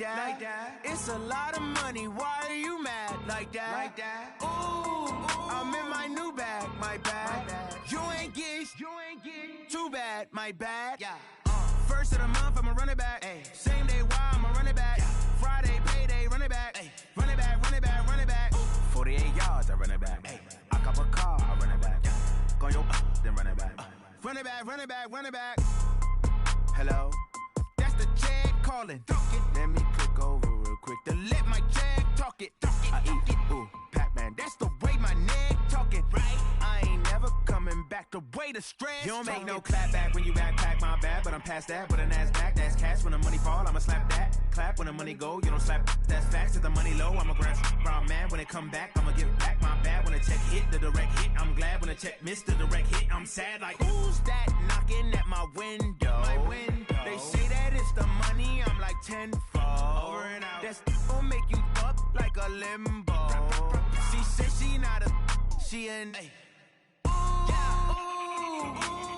like that. It's a lot of money, why are you mad like that? Ooh, I'm in my new bag, my bad. You ain't get too bad, my bad. Yeah. First of the month, I'ma run it back. Ay. Same day, why I'ma run it back. Friday, payday, run it back. Ay. Run it back, run it back, run it back. 48 yards, I run it back. Ay. I cop a car, I run it back. Go yo, then run it back. Run it back, run it back, run it back. Hello, that's the check calling. Let me click over real quick to let my check talk it. I eat it, ooh, Pac-Man, that's the way my neck talking. Right, I ain't never coming back the way the stress. You don't make no clap back when you backpack, my bad, but I'm past that. With a NASDAQ, that's cash. When the money fall, I'ma slap that. Clap when the money go, you don't slap. That's facts. If the money low, I'ma grab brown man. When it come back, I'ma give back my bad. When the check hit, the direct hit, I'm glad. When the check missed the direct hit, I'm sad. Like, who's that knocking at my window? My window. They say that it's the money, I'm like tenfold. Over and out. That's gon' make you up like a limbo. She said she not a, she an.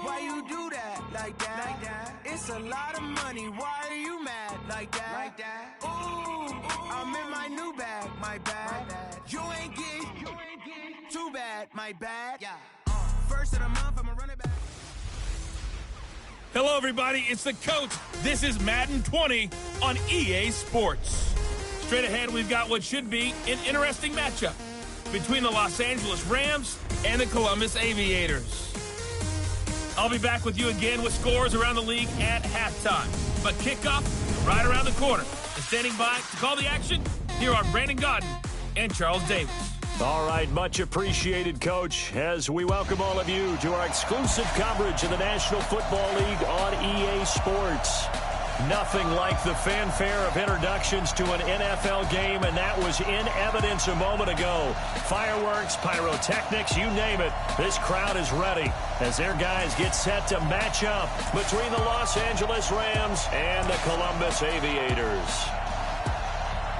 Why you do that like that? It's a lot of money, why are you mad like that? Ooh, I'm in my new bag, my bad. You ain't get too bad, my bad. Yeah. First of the month, I'ma run it back. Hello, everybody. It's the coach. This is Madden 20 on EA Sports. Straight ahead, we've got what should be an interesting matchup between the Los Angeles Rams and the Columbus Aviators. I'll be back with you again with scores around the league at halftime. But kickoff right around the corner. And standing by to call the action, here are Brandon Godden and Charles Davis. All right, much appreciated, Coach, as we welcome all of you to our exclusive coverage of the National Football League on EA Sports. Nothing like the fanfare of introductions to an NFL game, and that was in evidence a moment ago. Fireworks, pyrotechnics, you name it. This crowd is ready as their guys get set to match up between the Los Angeles Rams and the Columbus Aviators.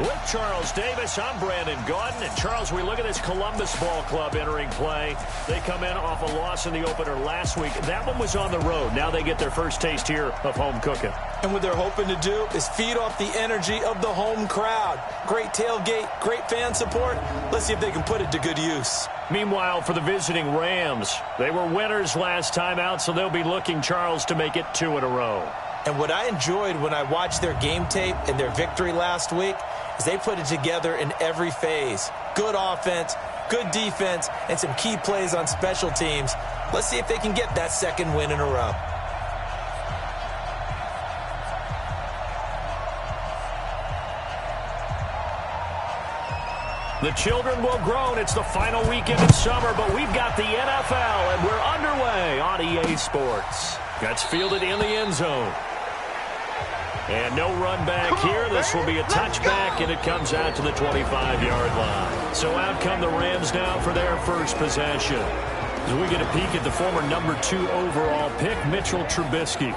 With Charles Davis, I'm Brandon Gaudin. And Charles, we look at this Columbus Ball Club entering play. They come in off a loss in the opener last week. That one was on the road. Now they get their first taste here of home cooking. And what they're hoping to do is feed off the energy of the home crowd. Great tailgate, great fan support. Let's see if they can put it to good use. Meanwhile, for the visiting Rams, they were winners last time out, so they'll be looking, Charles, to make it 2 in a row. And what I enjoyed when I watched their game tape and their victory last week is they put it together in every phase. Good offense, good defense, and some key plays on special teams. Let's see if they can get that second win in a row. The children will groan. It's the final weekend in summer, but we've got the NFL, and we're underway on EA Sports. That's fielded in the end zone. And no run back here. This will be a touchback, and it comes out to the 25-yard line. So out come the Rams now for their first possession. As we get a peek at the former number 2 overall pick, Mitchell Trubisky.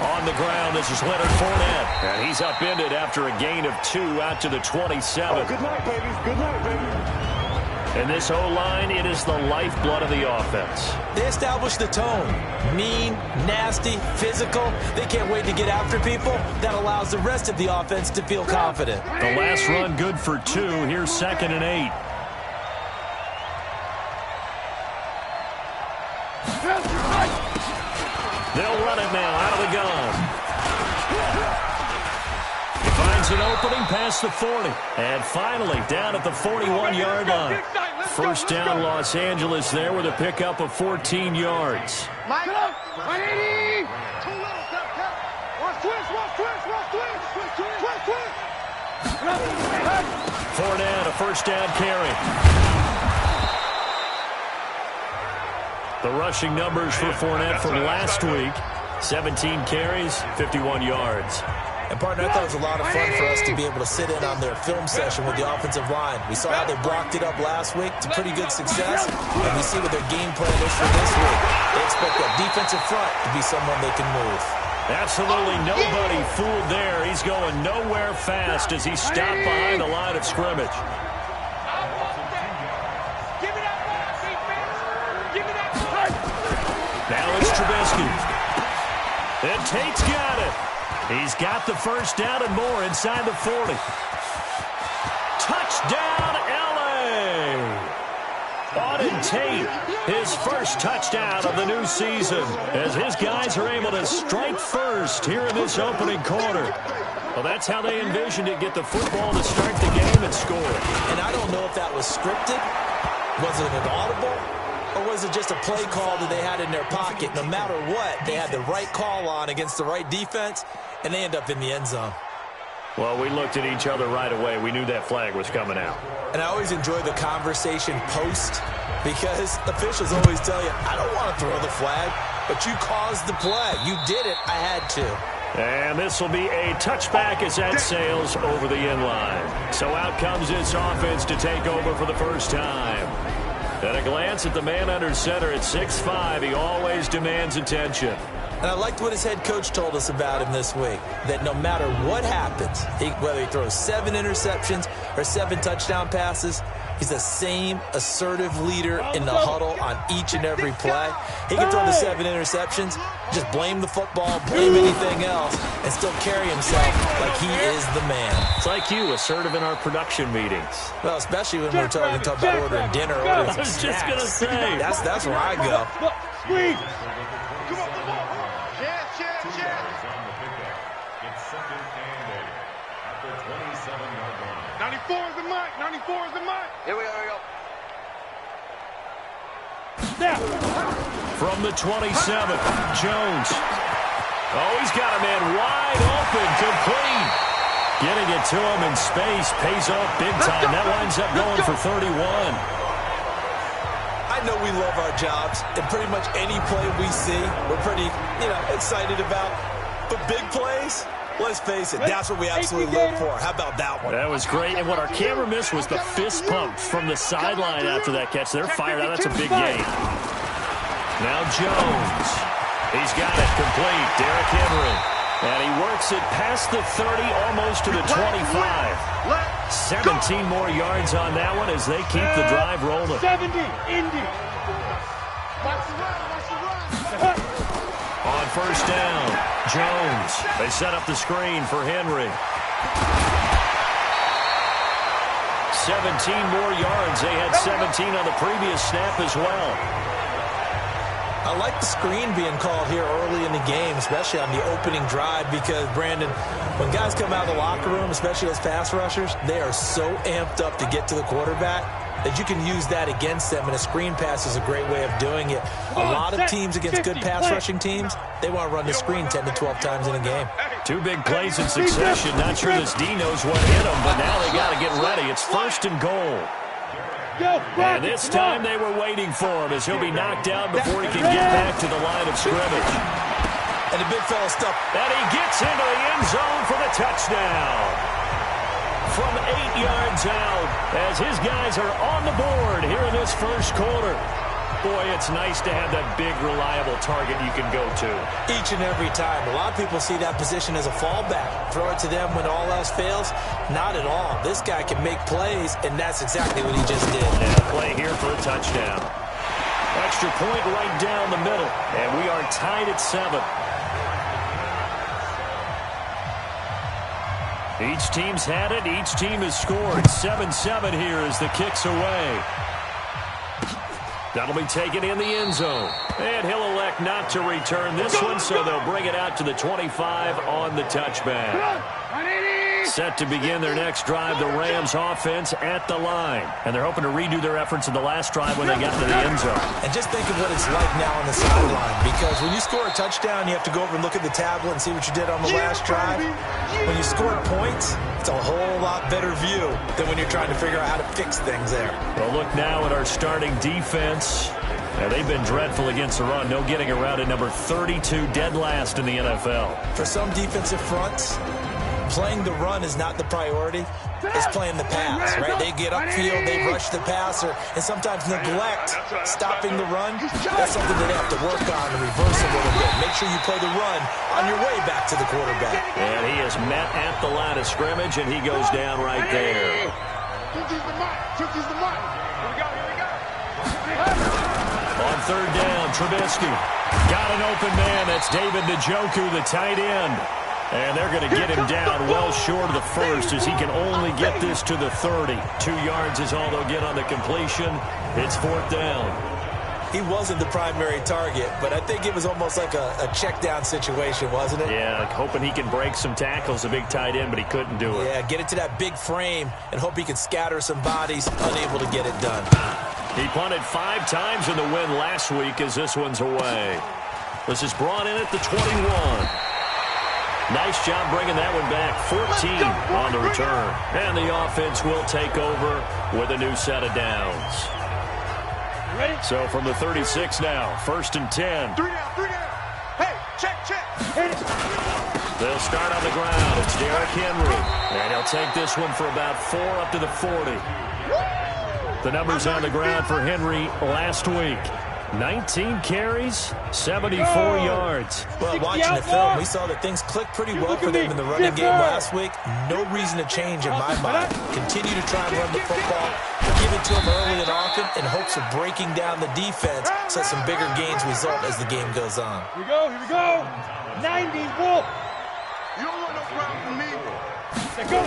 On the ground, this is Leonard Fournette. And he's upended after a gain of 2 out to the 27. Good night, baby. Good night, baby. And this O-line, it is the lifeblood of the offense. They establish the tone. Mean, nasty, physical. They can't wait to get after people. That allows the rest of the offense to feel confident. The last run good for 2. Here's 2nd and 8. They'll run it now out of the gun. He finds an opening past the 40. And finally down at the 41-yard line. First down Los Angeles there with a pickup of 14 yards. Fournette, a first down carry. The rushing numbers for Fournette from last week, 17 carries, 51 yards. And, partner, I thought it was a lot of fun for us to be able to sit in on their film session with the offensive line. We saw how they blocked it up last week to pretty good success, and we see what their game plan is for this week. They expect that defensive front to be someone they can move. Absolutely nobody fooled there. He's going nowhere fast as he stopped behind the line of scrimmage. Now it's Trubisky. And Tate's got it. He's got the first down and more inside the 40. Touchdown, L.A. Auden Tate, his first touchdown of the new season, as his guys are able to strike first here in this opening quarter. Well, that's how they envisioned it, get the football to start the game and score. And I don't know if that was scripted. Was it an audible? Or was it just a play call that they had in their pocket? No matter what, they had the right call on against the right defense, and they end up in the end zone. Well, we looked at each other right away. We knew that flag was coming out. And I always enjoy the conversation post, because officials always tell you, I don't want to throw the flag, but you caused the play. You did it. I had to. And this will be a touchback as that sails over the end line. So out comes this offense to take over for the first time. At a glance at the man under center at 6'5", he always demands attention. And I liked what his head coach told us about him this week, that no matter what happens, whether he throws 7 interceptions or 7 touchdown passes, he's the same assertive leader in the huddle on each and every play. He can throw the 7 interceptions, just blame the football, blame anything else, and still carry himself like he is the man. It's like you, assertive in our production meetings. Well, especially when we're talking about ordering dinner, ordering some snacks. I was just going to say. That's where I go. Squeeze. It's second and 8 at the 27-yard line. 94 is the mic. 94 is the mic. Here we go. Snap. From the 27, Jones. Oh, he's got a man wide open, complete. Getting it to him in space pays off big time. That winds up going for 31. I know we love our jobs, and pretty much any play we see, we're pretty, excited about. But big plays, let's face it, that's what we absolutely live for. How about that one? That was great, and what our camera missed was the fist pump from the sideline after that catch. They're fired out. That's a big gain. Now Jones. He's got it complete. Derrick Henry. And he works it past the 30, almost to the 25. 17 more yards on that one as they keep the drive rolling. 70, Indy. On first down, Jones. They set up the screen for Henry. 17 more yards. They had 17 on the previous snap as well. I like the screen being called here early in the game, especially on the opening drive, because, Brandon, when guys come out of the locker room, especially as pass rushers, they are so amped up to get to the quarterback that you can use that against them, and a screen pass is a great way of doing it. A lot of teams against good pass rushing teams, they want to run the screen 10 to 12 times in a game. 2 big plays in succession. Not sure this D knows what hit him, but now they got to get ready. It's first and goal. And this time they were waiting for him as he'll be knocked down before he can get back to the line of scrimmage. And the big fella stuff. And he gets into the end zone for the touchdown. From 8 yards out as his guys are on the board here in this first quarter. Boy, it's nice to have that big, reliable target you can go to. Each and every time. A lot of people see that position as a fallback. Throw it to them when all else fails. Not at all. This guy can make plays, and that's exactly what he just did. And a play here for a touchdown. Extra point right down the middle, and we are tied at 7. Each team's had it. Each team has scored. 7-7 here as the kick's away. That'll be taken in the end zone. And he'll elect not to return this one, so they'll bring it out to the 25 on the touchback. Set to begin their next drive, the Rams offense at the line. And they're hoping to redo their efforts in the last drive when they got to the end zone. And just think of what it's like now on the sideline, because when you score a touchdown, you have to go over and look at the tablet and see what you did on the last drive. When you score points, it's a whole lot better view than when you're trying to figure out how to fix things there. Well, look now at our starting defense. Now, they've been dreadful against the run. No getting around it. Number 32, dead last in the NFL. For some defensive fronts, playing the run is not the priority. It's playing the pass, right? They get upfield, they rush the passer, and sometimes neglect stopping the run. That's something they have to work on and reverse a little bit. Make sure you play the run on your way back to the quarterback. And he is met at the line of scrimmage, and he goes down right there. On third down, Trubisky got an open man. That's David Njoku, the tight end. And they're going to get him down well short of the first as he can only get this to the 30. 2 yards is all they'll get on the completion. It's fourth down. He wasn't the primary target, but I think it was almost like a check down situation, wasn't it? Yeah, hoping he can break some tackles, a big tight end, but he couldn't do it. Yeah, get it to that big frame and hope he can scatter some bodies, unable to get it done. He punted 5 times in the win last week as this one's away. This is brought in at the 21. Nice job bringing that one back. 14 on the return. And the offense will take over with a new set of downs. Ready? So from the 36 now, 1st and 10. 3 down, 3 down. Hey, check. Hit it. They'll start on the ground. It's Derrick Henry. And he'll take this one for about 4 up to the 40. The numbers on the ground for Henry last week. 19 carries, 74 yards. Well, watching the film, we saw that things clicked pretty well for them in the running game last week. No reason to change in my mind. Continue to try and run the football, give it to them early and often in hopes of breaking down the defense so some bigger gains result as the game goes on. Here we go. 90s, Wolf. You don't want no problem from me. Let's go.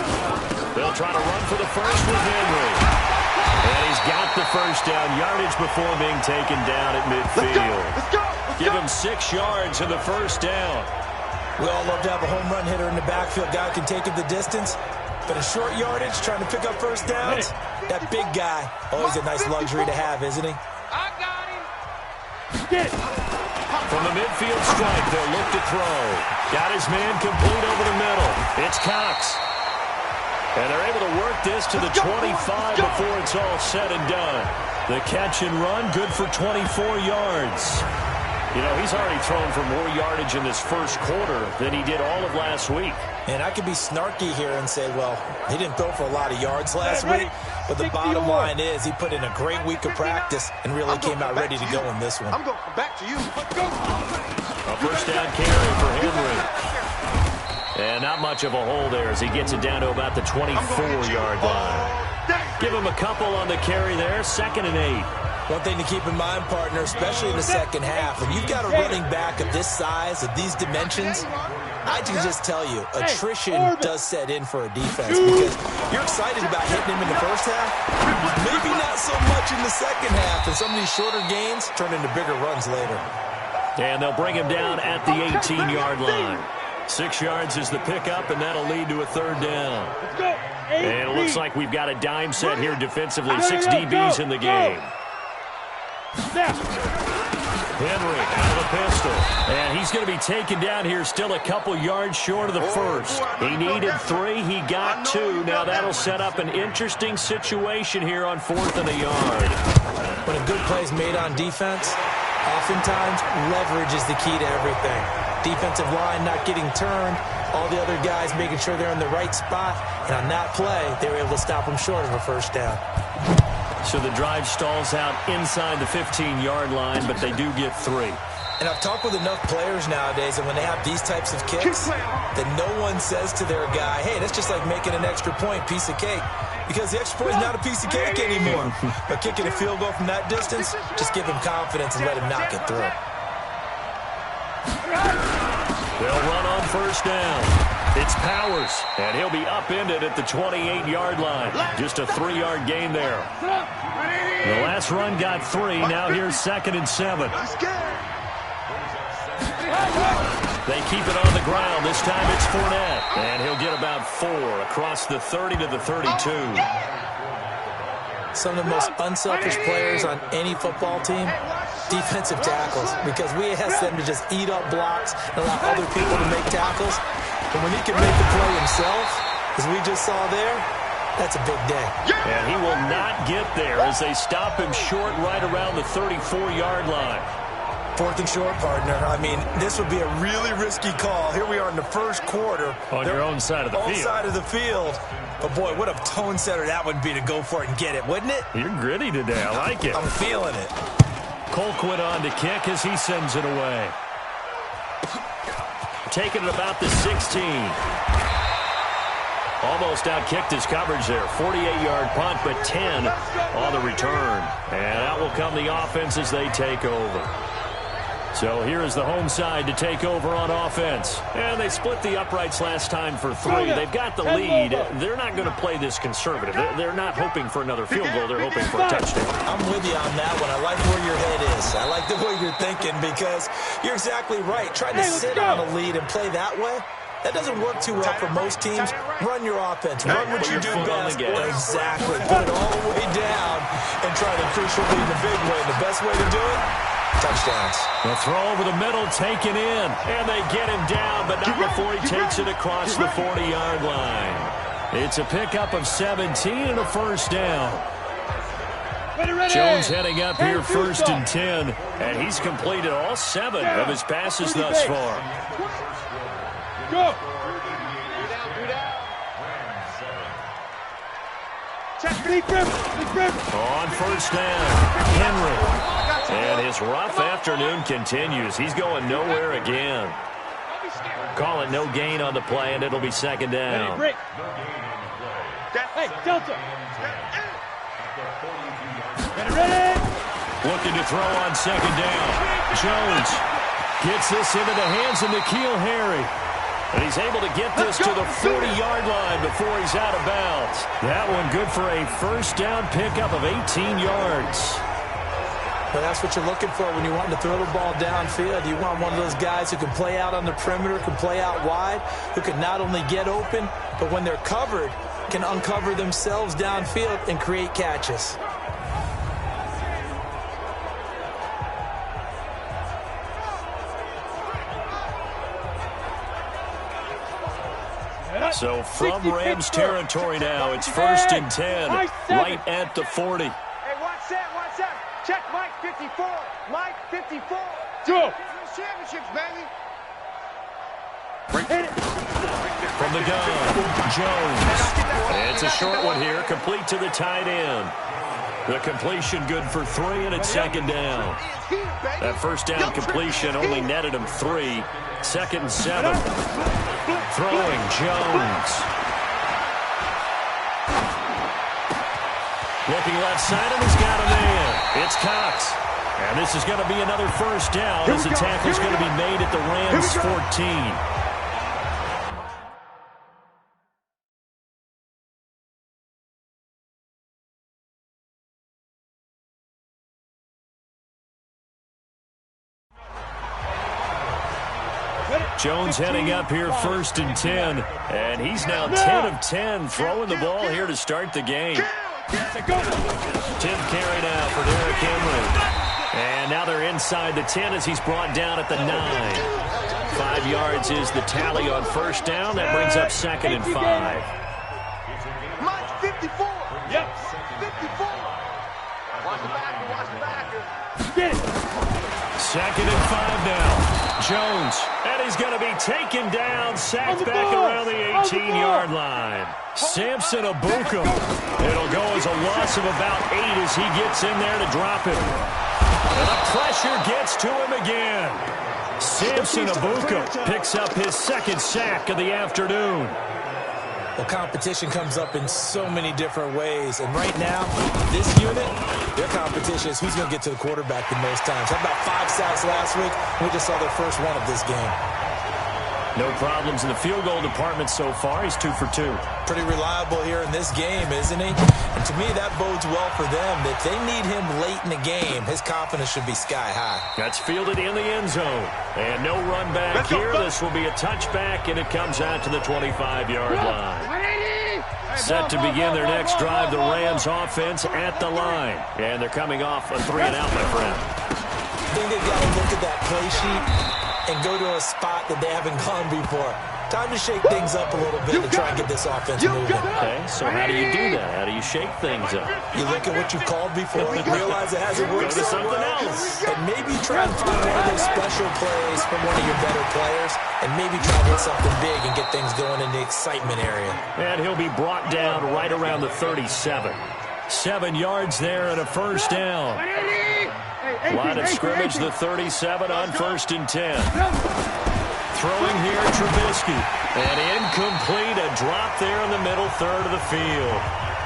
They'll try to run for the first with Henry. And he's got the first down, yardage before being taken down at midfield. Let's go. Give him 6 yards in the first down. We all love to have a home run hitter in the backfield. Guy can take him the distance. But a short yardage, trying to pick up first downs, that big guy, always a nice luxury to have, isn't he? I got him. Get it. From the midfield strike, they'll look to throw. Got his man complete over the middle. It's Cox. And they're able to work this to the 25 before it's all said and done. The catch and run, good for 24 yards. You know, he's already thrown for more yardage in this first quarter than he did all of last week. And I could be snarky here and say, well, he didn't throw for a lot of yards last week. But the bottom line is he put in a great week of practice and really came out ready to go in this one. I'm going back to you. Let's go. A first down carry for Henry. And not much of a hole there as he gets it down to about the 24-yard line. Give him a couple on the carry there, 2nd and 8. One thing to keep in mind, partner, especially in the second half, when you've got a running back of this size, of these dimensions, I can just tell you, attrition does set in for a defense because you're excited about hitting him in the first half, maybe not so much in the second half, and some of these shorter gains turn into bigger runs later. And they'll bring him down at the 18-yard line. 6 yards is the pickup, and that'll lead to a 3rd down. And it looks like we've got a dime set here defensively. 6 DBs in the game. Henry out of the pistol. And he's going to be taken down here still a couple yards short of the first. He needed 3. He got 2. Now that'll set up an interesting situation here on 4th and a yard. When a good play is made on defense, oftentimes leverage is the key to everything. Defensive line not getting turned, all the other guys making sure they're in the right spot, and on that play, they were able to stop them short of a first down. So the drive stalls out inside the 15-yard line, but they do get 3. And I've talked with enough players nowadays, and when they have these types of kicks, that no one says to their guy, hey, that's just like making an extra point, piece of cake. Because the extra point is not a piece of cake anymore. But kicking a field goal from that distance, just give him confidence and let him knock it through. They'll run on first down. It's Powers, and he'll be upended at the 28-yard line. Just a 3-yard gain there. The last run got 3. Now here's 2nd and 7. They keep it on the ground. This time it's Fournette, and he'll get about 4 across the 30 to the 32. Some of the most unselfish players on any football team, defensive tackles, because we ask them to just eat up blocks and allow other people to make tackles. But when he can make the play himself, as we just saw there, that's a big day. And he will not get there as they stop him short right around the 34-yard line. 4th and short, partner. I mean, this would be a really risky call. Here we are in the first quarter. On your own side of the field. Own side of the field. But, boy, what a tone setter that would be to go for it and get it, wouldn't it? You're gritty today. I like it. I'm feeling it. Colquitt on to kick as he sends it away. Taking it about the 16. Almost out-kicked his coverage there. 48-yard punt, but 10 on the return. And out will come the offense as they take over. So here is the home side to take over on offense. And they split the uprights last time for 3. They've got the lead. They're not going to play this conservative. They're not hoping for another field goal. They're hoping for a touchdown. I'm with you on that one. I like where your head is. I like the way you're thinking because you're exactly right. Trying to sit on a lead and play that way, that doesn't work too well for most teams. Run your offense. Run what you do best. Exactly. Put it all the way down and try to crucial lead the big way. The best way to do it, touchdowns. The throw over the middle taken in. And they get him down, but not before he takes it across the 40-yard line. It's a pickup of 17 and a first down. Jones heading up here 1st and 10. And he's completed all 7 of his passes thus far. Go! On first down, Henry. And his rough afternoon continues. He's going nowhere again. Call it no gain on the play, and it'll be 2nd down. Hey, Delta! Ready! Looking to throw on 2nd down. Jones gets this into the hands of N'Keal Harry. And he's able to get this to the 40-yard line before he's out of bounds. That one good for a first down pickup of 18 yards. Well, that's what you're looking for when you're wanting to throw the ball downfield. You want one of those guys who can play out on the perimeter, can play out wide, who can not only get open, but when they're covered, can uncover themselves downfield and create catches. So from Rams territory now, it's 1st and 10, right at the 40. Hey, watch that. Check Mike 54. Mike 54. Go. Championships, baby. From the gun, Jones. It's a short one here, complete to the tight end. The completion good for 3, and it's 2nd down. That first down completion only netted him 3. 2nd and 7. Throwing Jones. Looking left side, and he's got a man. It's Cox. And this is going to be another first down as the tackle's going to be made at the Rams 14. Jones heading up here 1st and 10. And he's now 10 of 10 throwing the ball here to start the game. 10th carry now for Derrick Henry. And now they're inside the 10 as he's brought down at the 9. 5 yards is the tally on first down. That brings up 2nd and 5. Mike 54. Yep. 54. Watch the backer. Get it. 2nd and 5 now. Jones, and he's going to be taken down, sacked back around the 18-yard line. Samson Abuka. It'll go as a loss of about 8 as he gets in there to drop him. And the pressure gets to him again. Samson Abuka picks up his 2nd sack of the afternoon. Well, competition comes up in so many different ways. And right now, this unit, their competition is who's going to get to the quarterback the most times. How about 5 sacks last week? We just saw their first one of this game. No problems in the field goal department so far. He's 2 for 2. Pretty reliable here in this game, isn't he? And to me, that bodes well for them. If they need him late in the game, his confidence should be sky high. That's fielded in the end zone. And no run back here. This will be a touchback, and it comes out to the 25-yard line. Set to begin their next drive, the Rams offense at the line. And they're coming off a 3-and-out, my friend. I think they've got to look at that play sheet and go to a spot that they haven't gone before. Time to shake things up a little bit to try and get this offense moving. Okay, so how do you do that? How do you shake things up? You look at what you've called before, realize it hasn't worked so something well, else. and maybe try and find one of those special plays from one of your better players, and maybe try to hit something big and get things going in the excitement area. And he'll be brought down right around the 37. 7 yards there and a first down. Line of scrimmage, the 37 on 1st and 10. Throwing here, Trubisky. And incomplete, a drop there in the middle third of the field.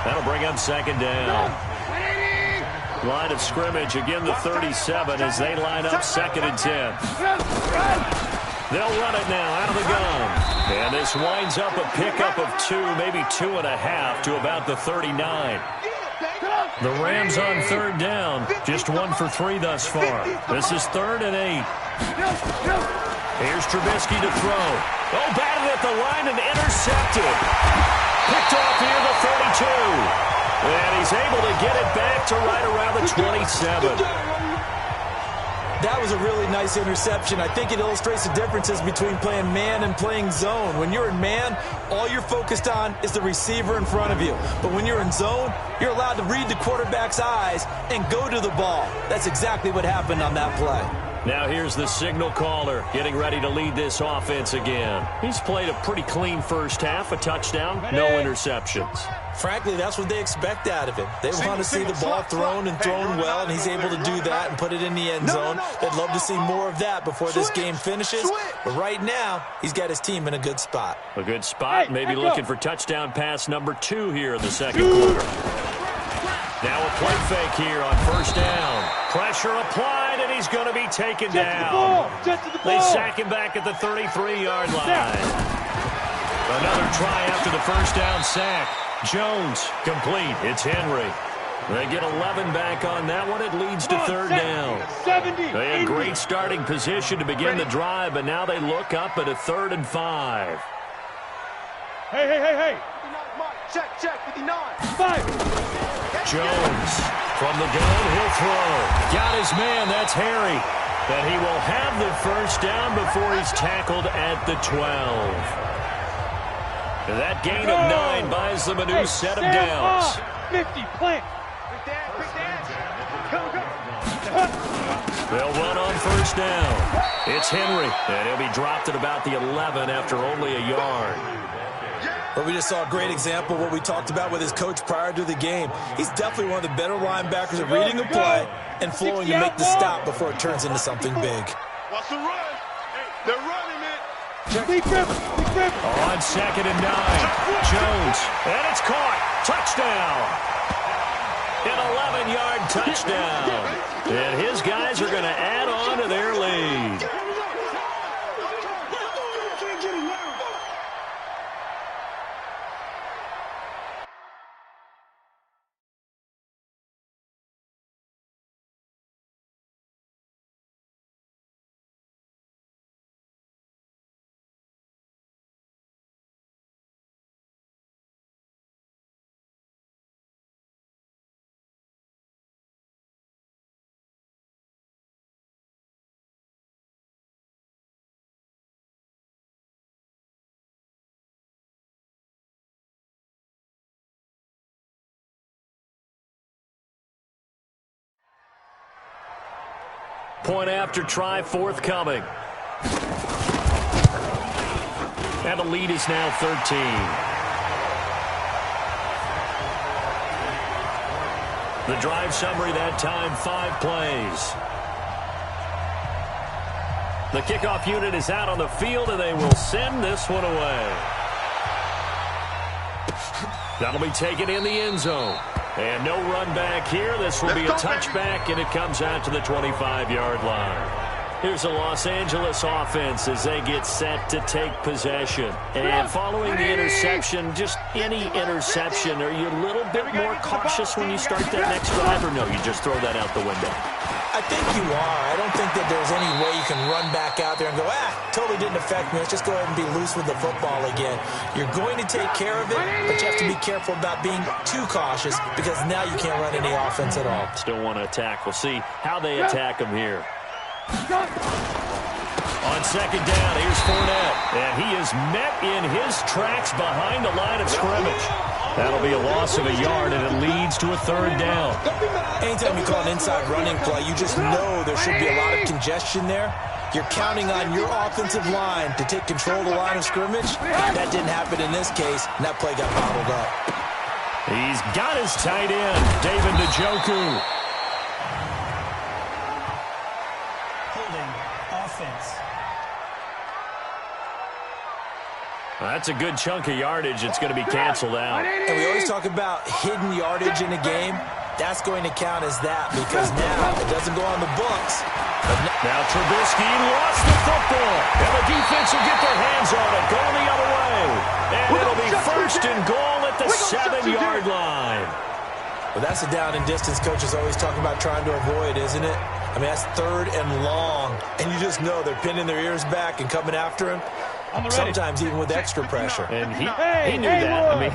That'll bring up 2nd down. Line of scrimmage, again the 37 as they line up 2nd and 10. They'll run it now out of the gun. And this winds up a pickup of 2, maybe 2.5 to about the 39. The Rams on 3rd down. Just 1 for 3 thus far. This is 3rd and 8. Here's Trubisky to throw. Oh, batted at the line and intercepted. Picked off here the 32. And he's able to get it back to right around the 27. That was a really nice interception. I think it illustrates the differences between playing man and playing zone. When you're in man, all you're focused on is the receiver in front of you. But when you're in zone, you're allowed to read the quarterback's eyes and go to the ball. That's exactly what happened on that play. Now here's the signal caller getting ready to lead this offense again. He's played a pretty clean first half, a touchdown, no interceptions. Frankly, that's what they expect out of him. They want to see the ball thrown and thrown well, and he's able to do that and put it in the end zone. They'd love to see more of that before this game finishes. But right now, he's got his team in a good spot. A good spot, maybe looking for touchdown pass number 2 here in the 2nd quarter. Now a play fake here on 1st down. Pressure applied, and he's going to be taken down. They sack him back at the 33-yard line. Another try after the 1st down sack. Jones, complete. It's Henry. They get 11 back on that one. It leads to 3rd down. They had great starting position to begin the drive, but now they look up at a 3rd and 5. Hey. Check, 59. 5. Jones from the gun, he'll throw. Got his man, that's Harry. And he will have the 1st down before he's tackled at the 12. That gain of 9 buys them a new set of downs. 50, plant. They'll run on 1st down. It's Henry, and he'll be dropped at about the 11 after only a yard. But we just saw a great example of what we talked about with his coach prior to the game. He's definitely one of the better linebackers at reading a play and flowing to make the stop before it turns into something big. What's the run? They're running it. Big grip. On 2nd and 9. Jones, and it's caught. Touchdown. An 11-yard touchdown. And his guys are going to add on to their lead. Point after try forthcoming. And the lead is now 13. The drive summary that time, 5 plays. The kickoff unit is out on the field, and they will send this one away. That'll be taken in the end zone. And no run back here. This will be a touchback, and it comes out to the 25-yard line. Here's the Los Angeles offense as they get set to take possession. And following the interception, just any interception, are you a little bit more cautious when you start that next drive, or no, you just throw that out the window? I think you are. I don't think that there's any way you can run back out there and go, totally didn't affect me. Let's just go ahead and be loose with the football again. You're going to take care of it, but you have to be careful about being too cautious because now you can't run any offense at all. Still want to attack. We'll see how they attack them here. On second down, here's Fournette. And he is met in his tracks behind the line of scrimmage. That'll be a loss of a yard, and it leads to a third down. Anytime you call an inside running play, you just know there should be a lot of congestion there. You're counting on your offensive line to take control of the line of scrimmage. That didn't happen in this case, and that play got bottled up. He's got his tight end, David Njoku. Holding offense. That's a good chunk of yardage. It's going to be canceled out. And we always talk about hidden yardage in a game. That's going to count as that because now it doesn't go on the books. Now Trubisky lost the football. And the defense will get their hands on it. Going the other way. And it'll be first and goal at the 7-yard line. Well, that's a down and distance coaches always talk about trying to avoid, isn't it? I mean, that's third and long. And you just know they're pinning their ears back and coming after him. Sometimes even with extra pressure. And he knew that. I mean,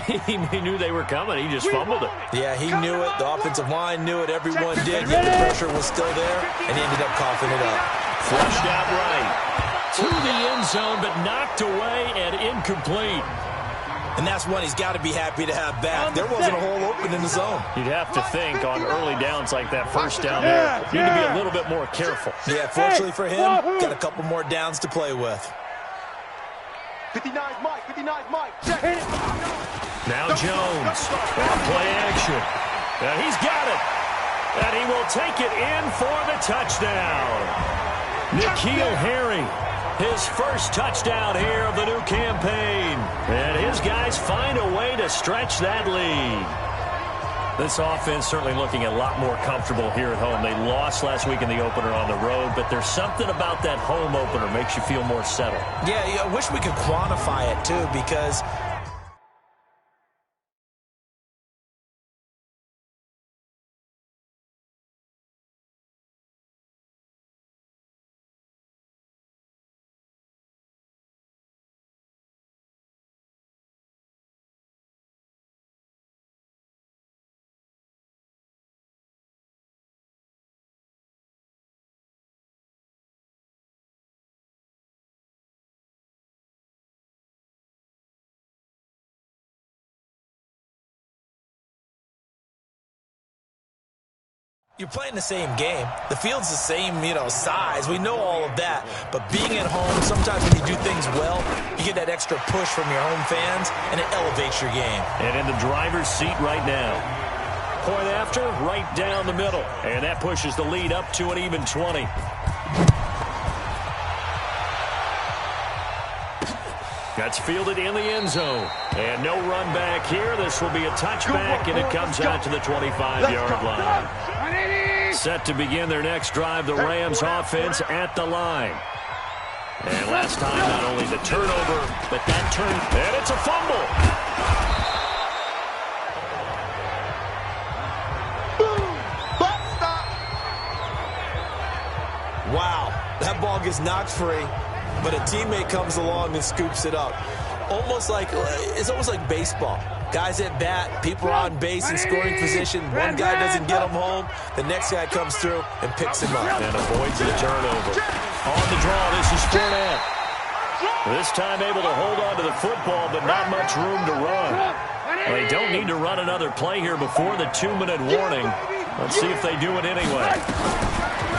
he knew they were coming. He just fumbled it. Yeah, he knew it. The offensive line knew it. Everyone did. Yet the pressure was still there, and he ended up coughing it up. Flushed out right. To the end zone, but knocked away and incomplete. And that's one he's got to be happy to have back. There wasn't a hole open in the zone. You'd have to think on early downs like that first down there, you need to be a little bit more careful. Yeah, fortunately for him, got a couple more downs to play with. 59 Mike, 59 Mike. Check. Now Jones. Play action. He's got it. And he will take it in for the touchdown. N'Keal Harry, his first touchdown here of the new campaign. And his guys find a way to stretch that lead. This offense certainly looking a lot more comfortable here at home. They lost last week in the opener on the road, but there's something about that home opener makes you feel more settled. Yeah, I wish we could quantify it, too, because you're playing the same game. The field's the same, size. We know all of that. But being at home, sometimes when you do things well, you get that extra push from your home fans, and it elevates your game. And in the driver's seat right now. Point after, right down the middle. And that pushes the lead up to an even 20. That's fielded in the end zone. And no run back here. This will be a touchback, and it comes out to the 25-yard line. Set to begin their next drive, the Rams offense at the line. And last time, not only the turnover, but that turn, and it's a fumble. Wow, that ball gets knocked free, but a teammate comes along and scoops it up. It's almost like baseball. Guys at bat, people are on base in scoring position. One guy doesn't get him home. The next guy comes through and picks him up. And avoids the turnover. On the draw, this is Fournette. This time able to hold on to the football, but not much room to run. They don't need to run another play here before the 2-minute warning. Let's see if they do it anyway.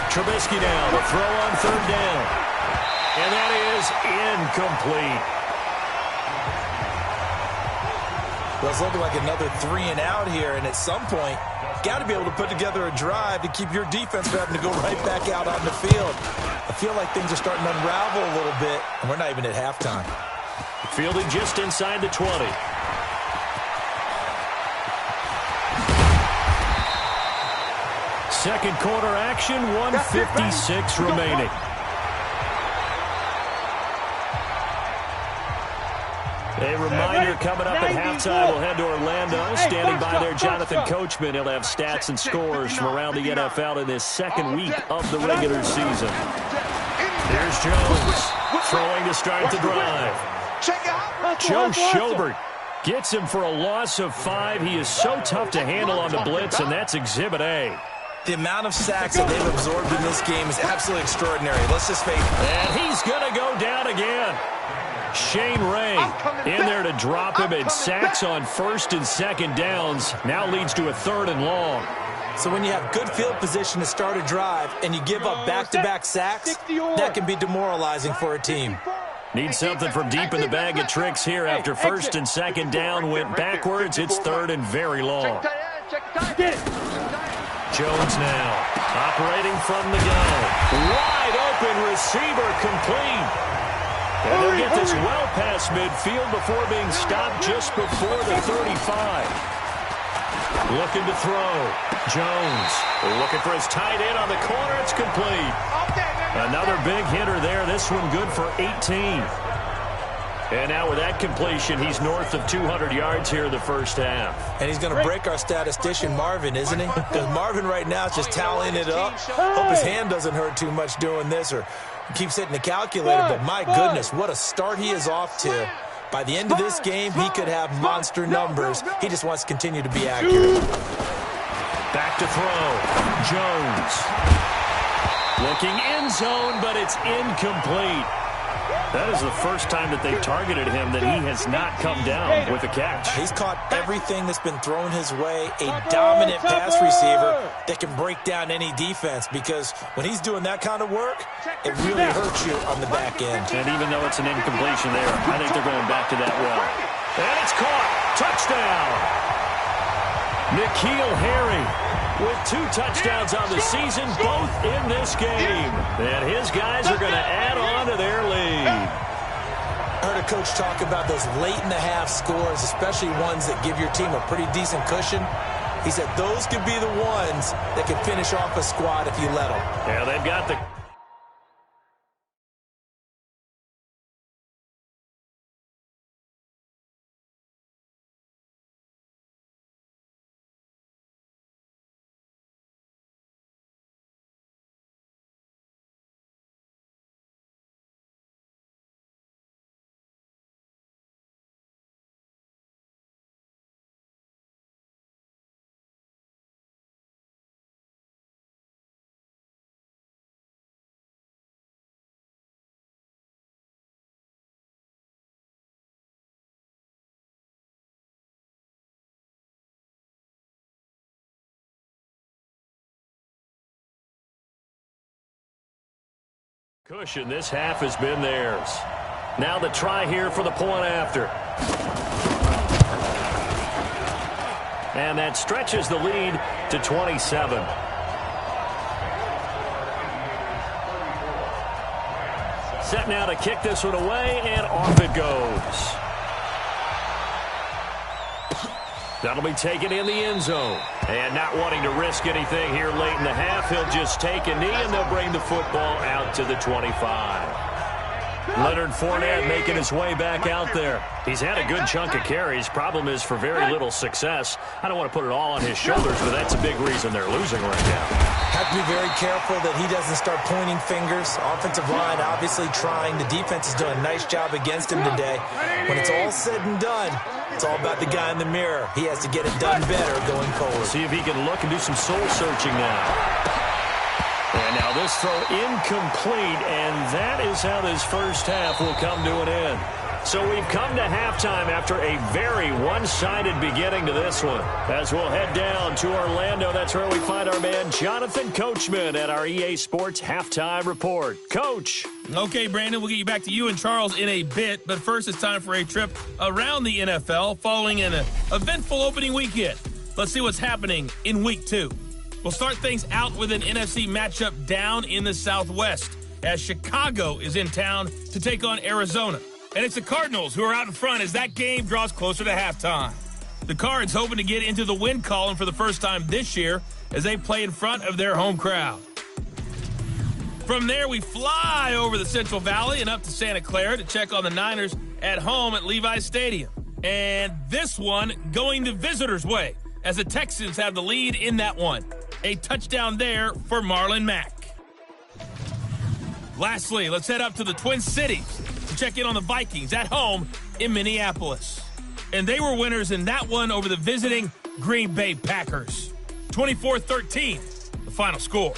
Trubisky now, the throw on third down. And that is incomplete. Well, it's looking like another 3 and out here, and at some point, got to be able to put together a drive to keep your defense from having to go right back out on the field. I feel like things are starting to unravel a little bit, and we're not even at halftime. Fielding just inside the 20. Second quarter action, 1:56 remaining. A reminder coming up at halftime, we'll head to Orlando. Standing by there, Jonathan Coachman. He'll have stats and scores from around the NFL in this second week of the regular season. Here's Jones, throwing to start the drive. Joe Schobert gets him for a loss of 5. He is so tough to handle on the blitz, and that's Exhibit A. The amount of sacks that they've absorbed in this game is absolutely extraordinary. Let's just face it. And he's going to go down again. Shane Ray in there to drop him, and sacks on first and second downs now leads to a 3rd and long. So when you have good field position to start a drive and you give up back-to-back sacks, that can be demoralizing for a team. Need something from deep in the bag of tricks here after first and second down went backwards. It's 3rd and very long. Jones now operating from the gun. Wide open receiver complete. And they'll get this well past midfield before being stopped just before the 35. Looking to throw. Jones looking for his tight end on the corner. It's complete. Another big hitter there. This one good for 18. And now with that completion, he's north of 200 yards here in the first half. And he's going to break our statistician Marvin, isn't he? Because Marvin right now is just tallying it up. Hope his hand doesn't hurt too much doing this or keeps hitting the calculator. But my goodness, what a start he is off to. By the end of this game, he could have monster numbers. He just wants to continue to be accurate. Back to throw. Jones. Looking end zone, but it's incomplete. That is the first time that they've targeted him that he has not come down with a catch. He's caught everything that's been thrown his way. A dominant pass receiver that can break down any defense, because when he's doing that kind of work, it really hurts you on the back end. And even though it's an incompletion there, I think they're going back to that well. And it's caught. Touchdown. N'Keal Harry with 2 touchdowns on the season, both in this game. And his guys are going to add on to their lead. I heard a coach talk about those late-in-the-half scores, especially ones that give your team a pretty decent cushion. He said those could be the ones that can finish off a squad if you let them. Yeah, they've got the... Cushion, this half has been theirs. Now the try here for the point after. And that stretches the lead to 27. Set now to kick this one away, and off it goes. That'll be taken in the end zone. And not wanting to risk anything here late in the half, he'll just take a knee, and they'll bring the football out to the 25. Leonard Fournette making his way back out there. He's had a good chunk of carries. Problem is for very little success. I don't want to put it all on his shoulders, but that's a big reason they're losing right now. Have to be very careful that he doesn't start pointing fingers. Offensive line obviously trying. The defense is doing a nice job against him today. When it's all said and done, it's all about the guy in the mirror. He has to get it done better going forward. See if he can look and do some soul searching now. And now this throw incomplete, and that is how this first half will come to an end. So we've come to halftime after a very one-sided beginning to this one. As we'll head down to Orlando, that's where we find our man Jonathan Coachman at our EA Sports Halftime Report. Coach. Okay, Brandon, we'll get you back to you and Charles in a bit, but first it's time for a trip around the NFL following an eventful opening weekend. Let's see what's happening in Week 2. We'll start things out with an NFC matchup down in the Southwest as Chicago is in town to take on Arizona. And it's the Cardinals who are out in front as that game draws closer to halftime. The Cards hoping to get into the win column for the first time this year as they play in front of their home crowd. From there, we fly over the Central Valley and up to Santa Clara to check on the Niners at home at Levi's Stadium. And this one going the visitors' way as the Texans have the lead in that one. A touchdown there for Marlon Mack. Lastly, let's head up to the Twin Cities to check in on the Vikings at home in Minneapolis. And they were winners in that one over the visiting Green Bay Packers. 24-13. The final score.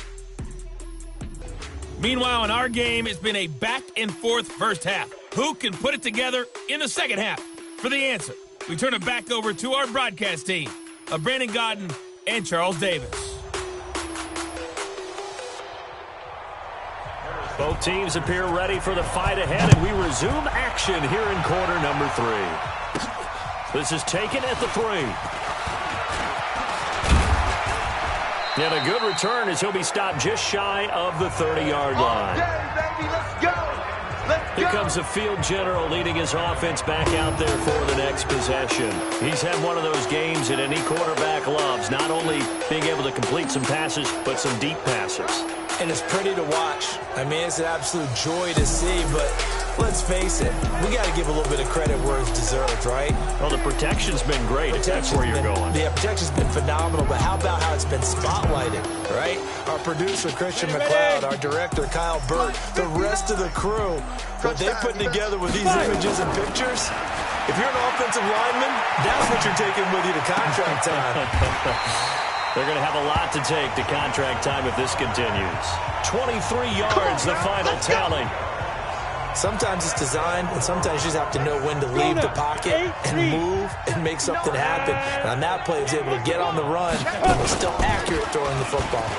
Meanwhile, in our game, it's been a back-and-forth first half. Who can put it together in the second half? For the answer, we turn it back over to our broadcast team of Brandon Godden and Charles Davis. Both teams appear ready for the fight ahead, and we resume action here in quarter number 3. This is taken at the 3. And a good return as he'll be stopped just shy of the 30-yard line. Okay, baby, let's go. Here comes the field general leading his offense back out there for the next possession. He's had one of those games that any quarterback loves, not only being able to complete some passes, but some deep passes. And it's pretty to watch. I mean, it's an absolute joy to see, but let's face it, we got to give a little bit of credit where it's deserved, right? Well, the protection's been great, if that's where you're going. Yeah, protection's been phenomenal, but how about how it's been spotlighted, right? Our producer, Christian McLeod, our director, Kyle Burt, the rest of the crew, what they put together with these images and pictures, if you're an offensive lineman, that's what you're taking with you to contract time. They're going to have a lot to take to contract time if this continues. 23 yards, the final tally. Sometimes it's designed, and sometimes you just have to know when to leave the pocket and move and make something happen. And on that play, he was able to get on the run and was still accurate throwing the football.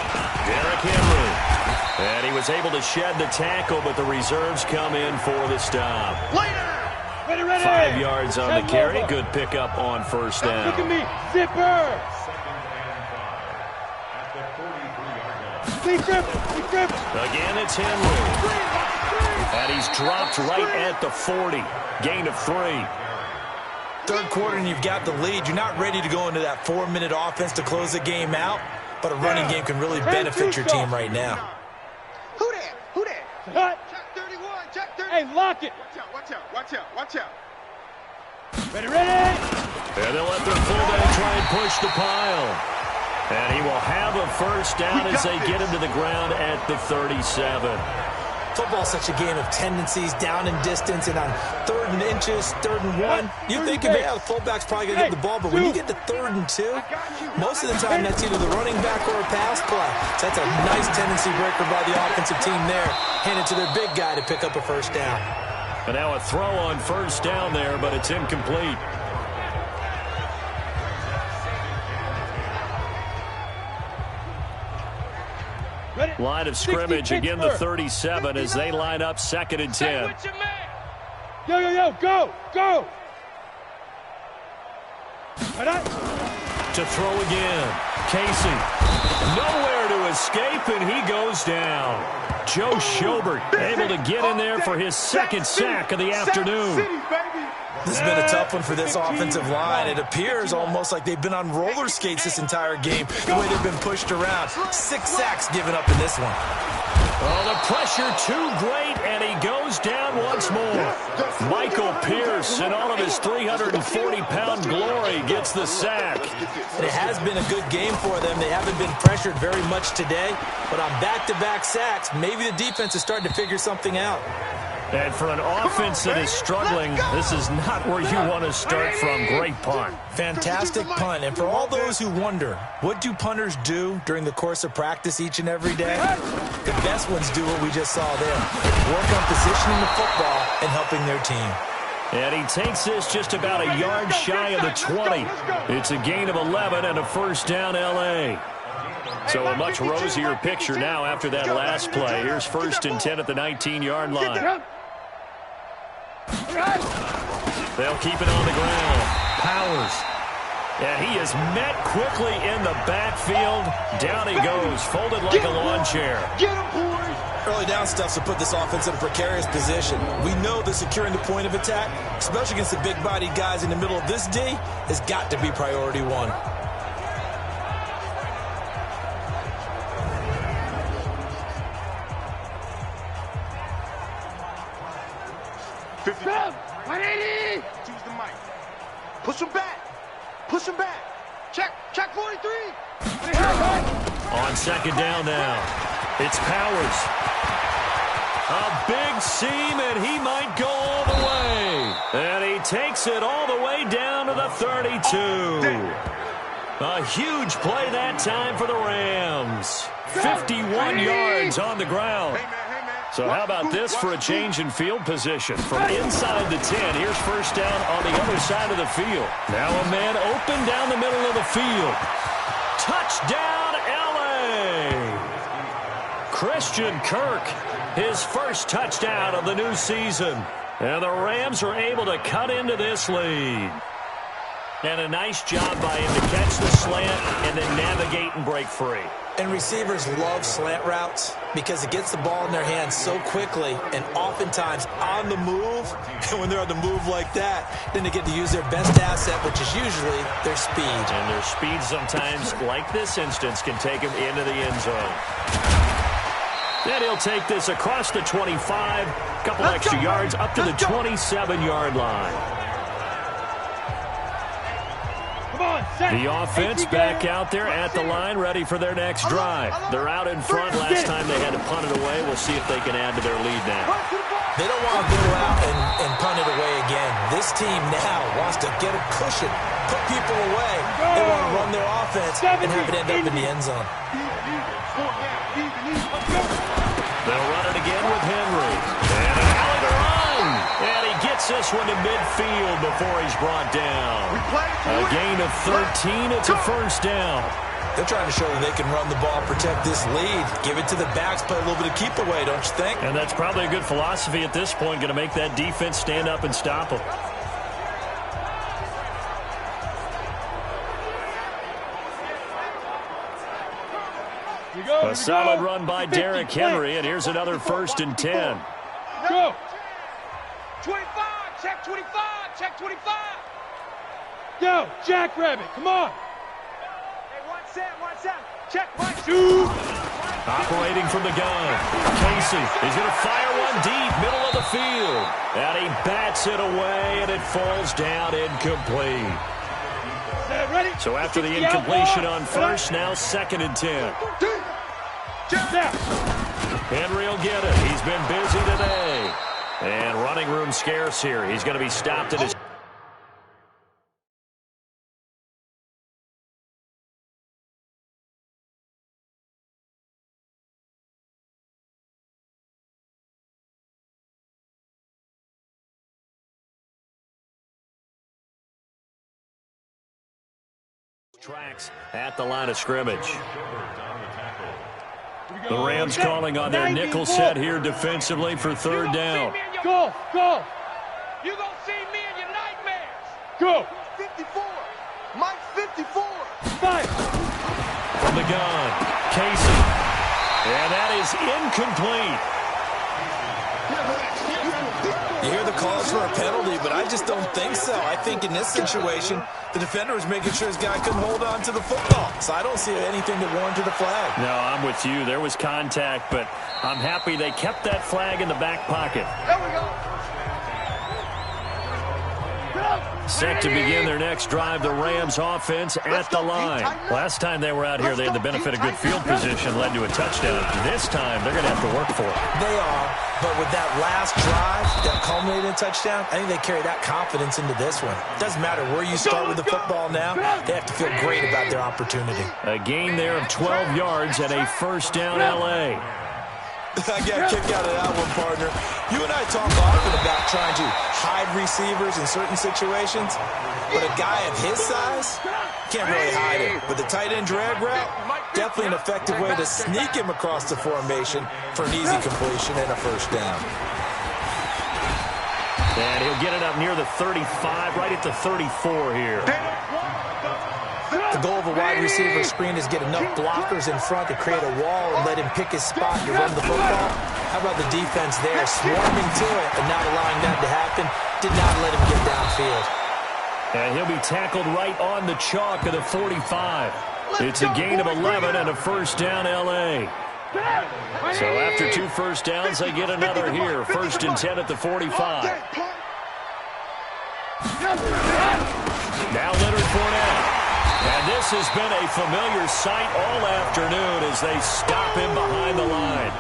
Derrick Henry. And he was able to shed the tackle, but the reserves come in for the stop. 5 yards on the carry. Good pickup on first down. Look at me, zipper. Again, it's Henry. And he's dropped right at the 40. Gain of 3. Third quarter and you've got the lead. You're not ready to go into that 4-minute offense to close the game out, but a running game can really benefit your team right now. Who that? Who that? Check 31, check 30. Hey, lock it. Watch out, watch out, watch out. Ready? And they'll let their fullback try and push the pile. And he will have a first down as they get him to the ground at the 37. Football's such a game of tendencies, down and distance, and on 3rd and inches, 3rd and 1, you're thinking, yeah, the fullback's probably going to get the ball, but when you get to 3rd and 2, most of the time that's either the running back or a pass play. So that's a nice tendency breaker by the offensive team there. Hand it to their big guy to pick up a first down. And now a throw on first down there, but it's incomplete. Line of scrimmage, again the 37 as they line up 2nd and 10. Yo, go! To throw again. Casey. Nowhere to escape, and he goes down. Joe Schobert able to get in there for his 2nd sack of the afternoon. This has been a tough one for this offensive line. It appears almost like they've been on roller skates this entire game, the way they've been pushed around. 6 sacks given up in this one. Oh, the pressure too great, and he goes down once more. Michael Pierce, in all of his 340-pound glory, gets the sack. It has been a good game for them. They haven't been pressured very much today, but on back-to-back sacks, maybe the defense is starting to figure something out. And for an offense that is struggling, this is not where you want to start from. Great punt. Fantastic punt. And for all those who wonder, what do punters do during the course of practice each and every day? The best ones do what we just saw there. Work on positioning the football and helping their team. And he takes this just about a yard shy of the 20. It's a gain of 11 and a first down L.A. So a much rosier picture now after that last play. Here's 1st and 10 at the 19-yard line. They'll keep it on the ground. Powers. And he is met quickly in the backfield. Down he goes, folded like a lawn chair. Get him, boys! Early down stuff's to put this offense in a precarious position. We know that securing the point of attack, especially against the big-bodied guys in the middle of this D, has got to be priority 1. Choose the mic. Push him back. Push him back. Check 43. On 2nd down now. It's Powers. A big seam, and he might go all the way. And he takes it all the way down to the 32. A huge play that time for the Rams. 51 yards on the ground. So how about this for a change in field position? From inside the 10, here's first down on the other side of the field. Now a man open down the middle of the field. Touchdown, L.A. Christian Kirk, his first touchdown of the new season. And the Rams are able to cut into this lead. And a nice job by him to catch the slant and then navigate and break free. And receivers love slant routes because it gets the ball in their hands so quickly and oftentimes on the move. And when they're on the move like that, then they get to use their best asset, which is usually their speed. And their speed sometimes, like this instance, can take them into the end zone. Then he'll take this across the 25, couple extra yards up to the 27-yard line. The offense back out there at the line, ready for their next drive. They're out in front. Last time they had to punt it away. We'll see if they can add to their lead now. They don't want to go out and punt it away again. This team now wants to get a cushion, put people away. They want to run their offense and have it end up in the end zone. They'll run it again with Henry. And an alley to run. And he gets this one to midfield before he's brought down. A gain of 13. It's a first down. They're trying to show that they can run the ball, protect this lead. Give it to the backs, play a little bit of keep away, don't you think? And that's probably a good philosophy at this point. Going to make that defense stand up and stop them. A solid run by Derrick Henry, and here's another 1st and 10. Go. 25, check 25, check 25. Go, Jackrabbit, come on. Hey, one set, check, right. Shoot. Operating from the gun. Casey is going to fire one deep, middle of the field. And he bats it away, and it falls down incomplete. So after the incompletion on first, now 2nd and 10. Henry will get it. He's been busy today. And running room scarce here. He's going to be stopped at his... tracks at the line of scrimmage. The Rams calling on their nickel set here defensively for 3rd down. Go. You're going to see me in your nightmares. Go. 54. Mike 54. Fight. From the gun, Casey. And that is incomplete. You hear the calls for a penalty, but I just don't think so. I think in this situation, the defender was making sure his guy couldn't hold on to the football. So I don't see anything that warranted a flag. No, I'm with you. There was contact, but I'm happy they kept that flag in the back pocket. There we go. Set to begin their next drive, the Rams offense at the line. Last time they were out here, they had the benefit of good field position, led to a touchdown. This time, they're going to have to work for it. They are, but with that last drive that culminated in a touchdown, I think they carry that confidence into this one. Doesn't matter where you start with the football now, they have to feel great about their opportunity. A gain there of 12 yards and a first down L.A. I got a kick out of that one, partner. You and I talk often about trying to hide receivers in certain situations, but a guy of his size can't really hide him. But the tight end drag route, definitely an effective way to sneak him across the formation for an easy completion and a first down. And he'll get it up near the 35, right at the 34 here. The goal of a wide receiver screen is get enough blockers in front to create a wall and let him pick his spot to run the football. How about the defense there, swarming to it and not allowing that to happen? Did not let him get downfield. And he'll be tackled right on the chalk of the 45. It's a gain of 11 and a first down L.A. So after 2 first downs, they get another here. 1st and 10 at the 45. Now Leonard Fournette. And this has been a familiar sight all afternoon as they stop him behind the line.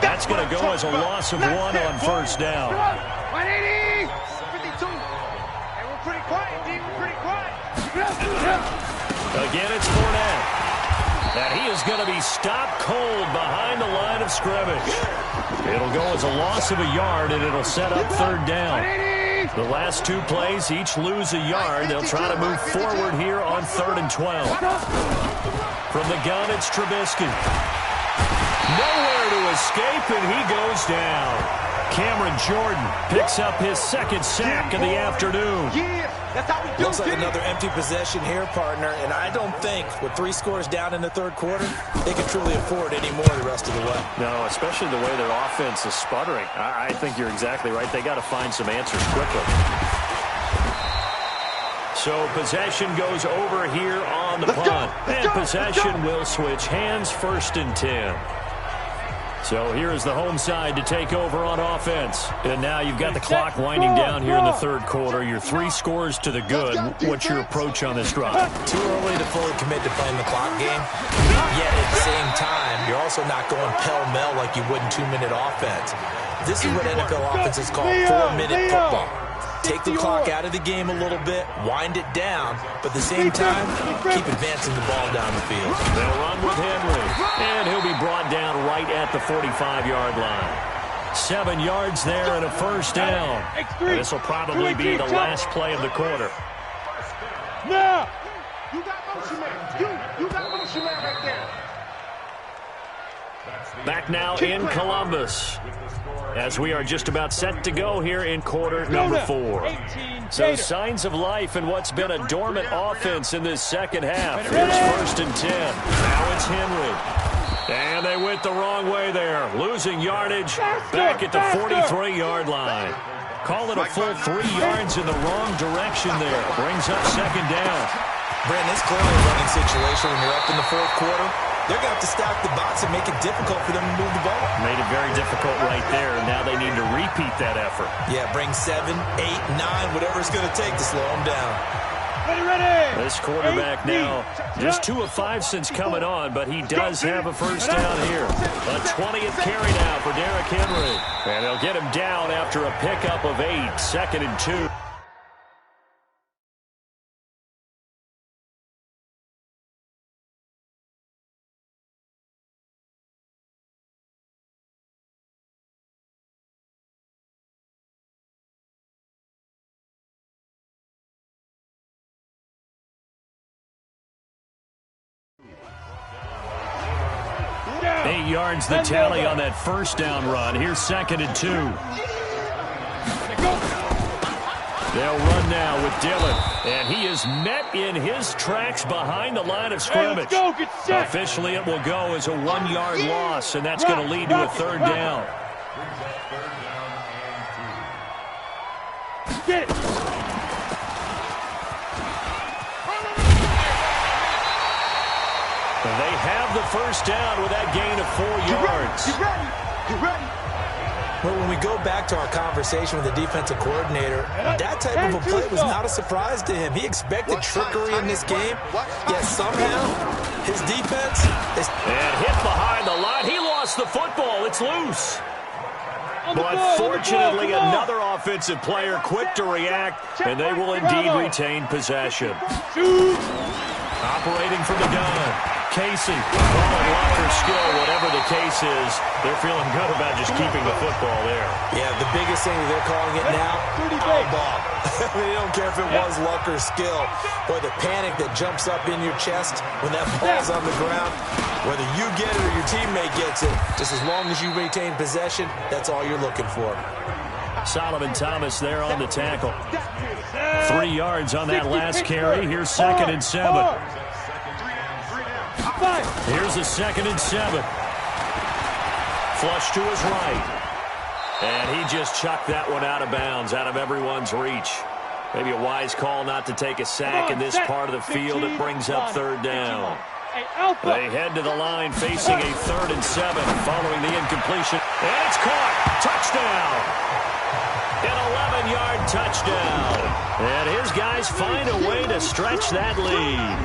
That's going to go as a loss of 1 on first down. 180! 52. And we're pretty quiet, D. We're pretty quiet. Again, it's Fournette. And he is going to be stopped cold behind the line of scrimmage. It'll go as a loss of a yard, and it'll set up third down. The last two plays each lose a yard. They'll try to move forward here on 3rd and 12. From the gun, it's Trubisky. Nowhere to escape, and he goes down. Cameron Jordan picks up his second sack of the afternoon. Looks like another empty possession here, partner, and I don't think with 3 scores down in the third quarter, they can truly afford any more the rest of the way. No, especially the way their offense is sputtering. I think you're exactly right. They got to find some answers quickly. So possession goes over here on the punt. And possession will switch hands, 1st and 10. So here's the home side to take over on offense. And now you've got the clock winding down here in the third quarter. You're 3 scores to the good. What's your approach on this drive? Too early to fully commit to playing the clock game. Yet at the same time, you're also not going pell-mell like you would in 2-minute offense. This is what NFL offenses call 4-minute football. Take the clock out of the game a little bit, wind it down, but at the same time, keep advancing the ball down the field. They'll run with Henry, and he'll be brought down right at the 45-yard line. 7 yards there and a first down. And this will probably be the last play of the quarter. Now, you got motion man. You got motion man right there. Back now in Columbus, as we are just about set to go here in quarter number 4. So signs of life in what's been a dormant offense in this second half. Here's 1st and 10. Now it's Henry. And they went the wrong way there. Losing yardage back at the 43-yard line. Call it a full 3 yards in the wrong direction there. Brings up 2nd down. Brandon, it's clearly a running situation when you're up in the fourth quarter. They're going to have to stack the box and make it difficult for them to move the ball. Made it very difficult right there, and now they need to repeat that effort. Yeah, bring 7, 8, 9, whatever it's going to take to slow them down. Ready. This quarterback now just 2 of 5 since coming on, but he does have a first down here. A 20th carry now for Derrick Henry. And they'll get him down after a pickup of 8, 2nd and 2. Eight yards the tally on that first down run. Here's 2nd and 2. They'll run now with Dillon. And he is met in his tracks behind the line of scrimmage. Officially, it will go as a 1-yard loss, and that's going to lead to a 3rd down. Get it. They have the first down with that gain of 4 yards. You ready? Well, when we go back to our conversation with the defensive coordinator, that type of a play was not a surprise to him. He expected trickery in this game, yet somehow his defense is... And hit behind the line. He lost the football. It's loose. But fortunately, another offensive player quick to react, and they will indeed retain possession. Operating from the gun. Casey, locker skill, whatever the case is, they're feeling good about just keeping the football there. Yeah, the biggest thing that they're calling it now, all ball. They don't care if it was luck or skill. Boy, the panic that jumps up in your chest when that ball's on the ground, whether you get it or your teammate gets it, just as long as you retain possession, that's all you're looking for. Solomon Thomas there on the tackle. 3 yards on that last carry. Here's 2nd and 7. Here's a 2nd and 7. Flush to his right. And he just chucked that one out of bounds, out of everyone's reach. Maybe a wise call not to take a sack in this part of the field. It brings up 3rd down. They head to the line facing a 3rd and 7 following the incompletion. And it's caught. Touchdown. An 11-yard touchdown. And his guys find a way to stretch that lead.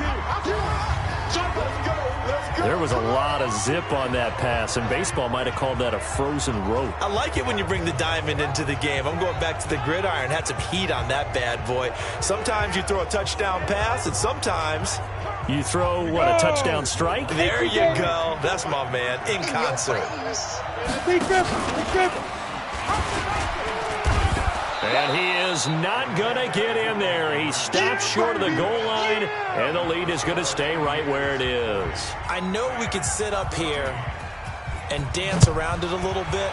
There was a lot of zip on that pass, and baseball might have called that a frozen rope. I like it when you bring the diamond into the game. I'm going back to the gridiron. Had some heat on that bad boy. Sometimes you throw a touchdown pass, and sometimes You throw, what, a touchdown strike? There you go. That's my man, in concert. And he is not going to get in there. He stops short of the goal line, and the lead is going to stay right where it is. I know we could sit up here and dance around it a little bit,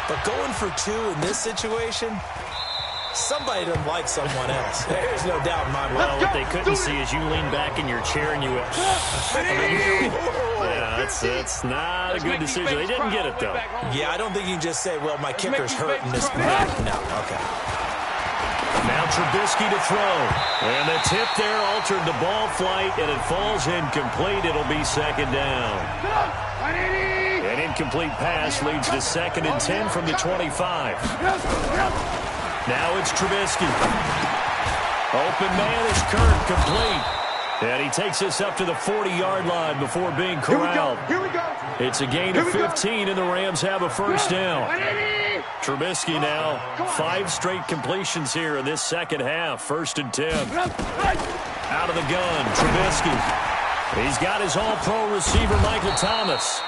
but going for 2 in this situation, somebody doesn't like someone else. There's no doubt in my mind. Well, what they couldn't see is you lean back in your chair and you went, yeah, that's not a good decision. They didn't get it, though. Yeah, I don't think you can just say, well, my kicker's hurting this match. No, okay. Now Trubisky to throw. And the tip there altered the ball flight, and it falls incomplete. It'll be second down. An incomplete pass leads to 2nd and 10 from the 25. Now it's Trubisky. Open man is Kirk, complete. And he takes us up to the 40-yard line before being corralled. Here we go. It's a gain of 15, and the Rams have a first down. Trubisky now, 5 straight completions here in this second half. 1st and 10. Out of the gun, Trubisky. He's got his all-pro receiver, Michael Thomas.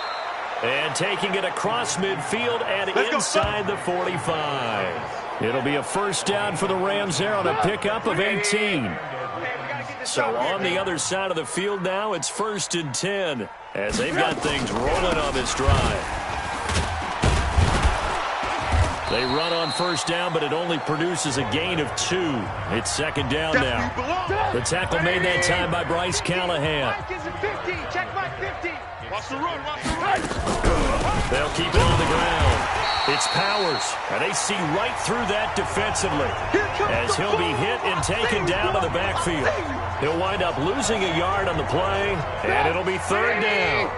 And taking it across midfield and inside the 45. It'll be a first down for the Rams there on a pickup of 18. So on the other side of the field now, it's 1st and 10 as they've got things rolling on this drive. They run on first down, but it only produces a gain of 2. It's second down now. The tackle made that time by Bryce Callahan. They'll keep it on the ground. It's Powers, and they see right through that defensively as he'll be hit and taken down to the backfield. He'll wind up losing a yard on the play, and it'll be 3rd down.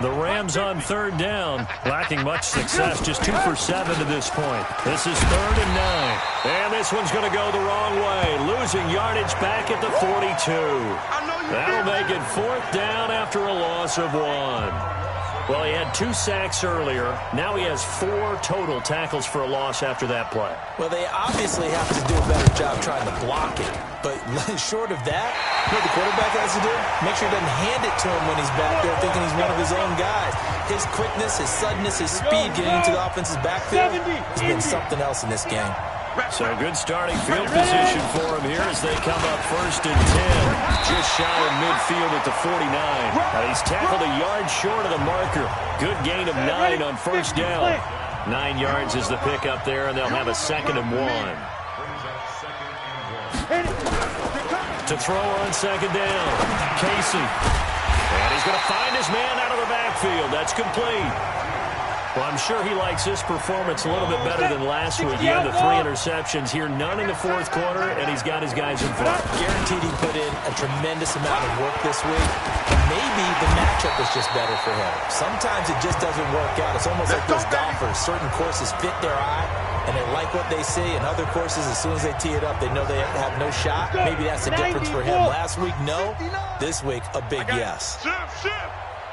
The Rams on 3rd down, lacking much success, just 2 for 7 to this point. This is 3rd and 9, and this one's going to go the wrong way, losing yardage back at the 42. That'll make it 4th down after a loss of 1. Well, he had 2 sacks earlier. Now he has 4 total tackles for a loss after that play. Well, they obviously have to do a better job trying to block it. But short of that, you know what the quarterback has to do? Make sure he doesn't hand it to him when he's back there thinking he's one of his own guys. His quickness, his suddenness, his speed getting into the offense's backfield has been something else in this game. So good starting field position for him here as they come up 1st and 10. Just shy of midfield at the 49. He's tackled a yard short of the marker. Good gain of 9 on first down. 9 yards is the pickup there, and they'll have a 2nd and 1. To throw on 2nd down. Casey. And he's going to find his man out of the backfield. That's complete. Well, I'm sure he likes this performance a little bit better than last week. He had the 3 interceptions here, none in the 4th quarter, and he's got his guys in front. Guaranteed he put in a tremendous amount of work this week. And maybe the matchup is just better for him. Sometimes it just doesn't work out. It's almost like those golfers. Certain courses fit their eye, and they like what they see. And other courses, as soon as they tee it up, they know they have no shot. Maybe that's the difference for him. Last week, no. This week, a big yes.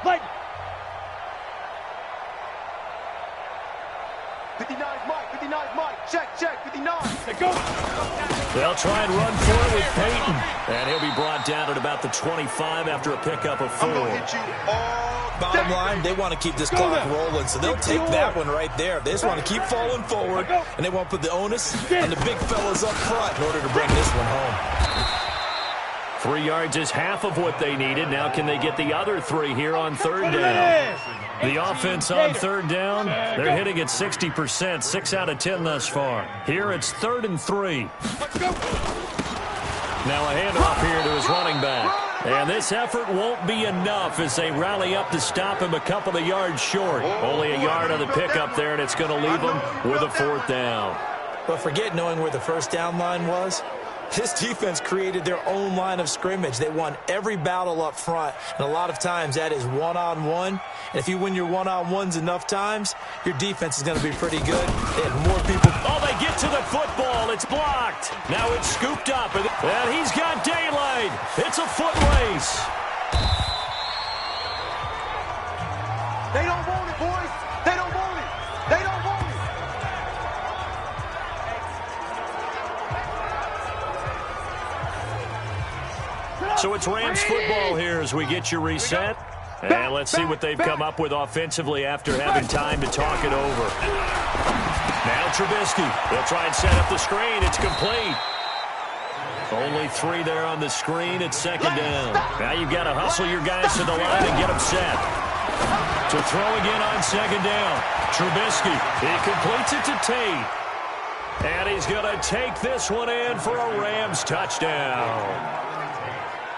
Like 59 Mike, check, 59. Go. They'll try and run for it with Peyton. And he'll be brought down at about the 25 after a pickup of 4. Bottom line, they want to keep this clock rolling, so they'll take that one right there. They just want to keep falling forward, and they want to put the onus on the big fellas up front in order to bring this one home. 3 yards is half of what they needed. Now can they get the other 3 here on 3rd down? The offense on 3rd down, they're hitting at 60%, 6 out of 10 thus far. Here it's 3rd and 3. Now a handoff here to his running back. And this effort won't be enough as they rally up to stop him a couple of yards short. Only a yard on the pickup there, and it's going to leave him with a 4th down. But forget knowing where the first down line was. This defense created their own line of scrimmage. They won every battle up front, and a lot of times that is one-on-one. And if you win your one-on-ones enough times, your defense is going to be pretty good. They have more people. Oh, they get to the football. It's blocked. Now it's scooped up, and he's got daylight. It's a foot race. They don't want it, boys. They don't want it. They don't want it. So it's Rams football here as we get you reset. And let's see what they've come up with offensively after having time to talk it over. Now Trubisky. They'll try and set up the screen. It's complete. Only 3 there on the screen. It's second down. Now you've got to hustle your guys to the line and get them set. To throw again on second down. Trubisky. He completes it to Tate. And he's going to take this one in for a Rams touchdown.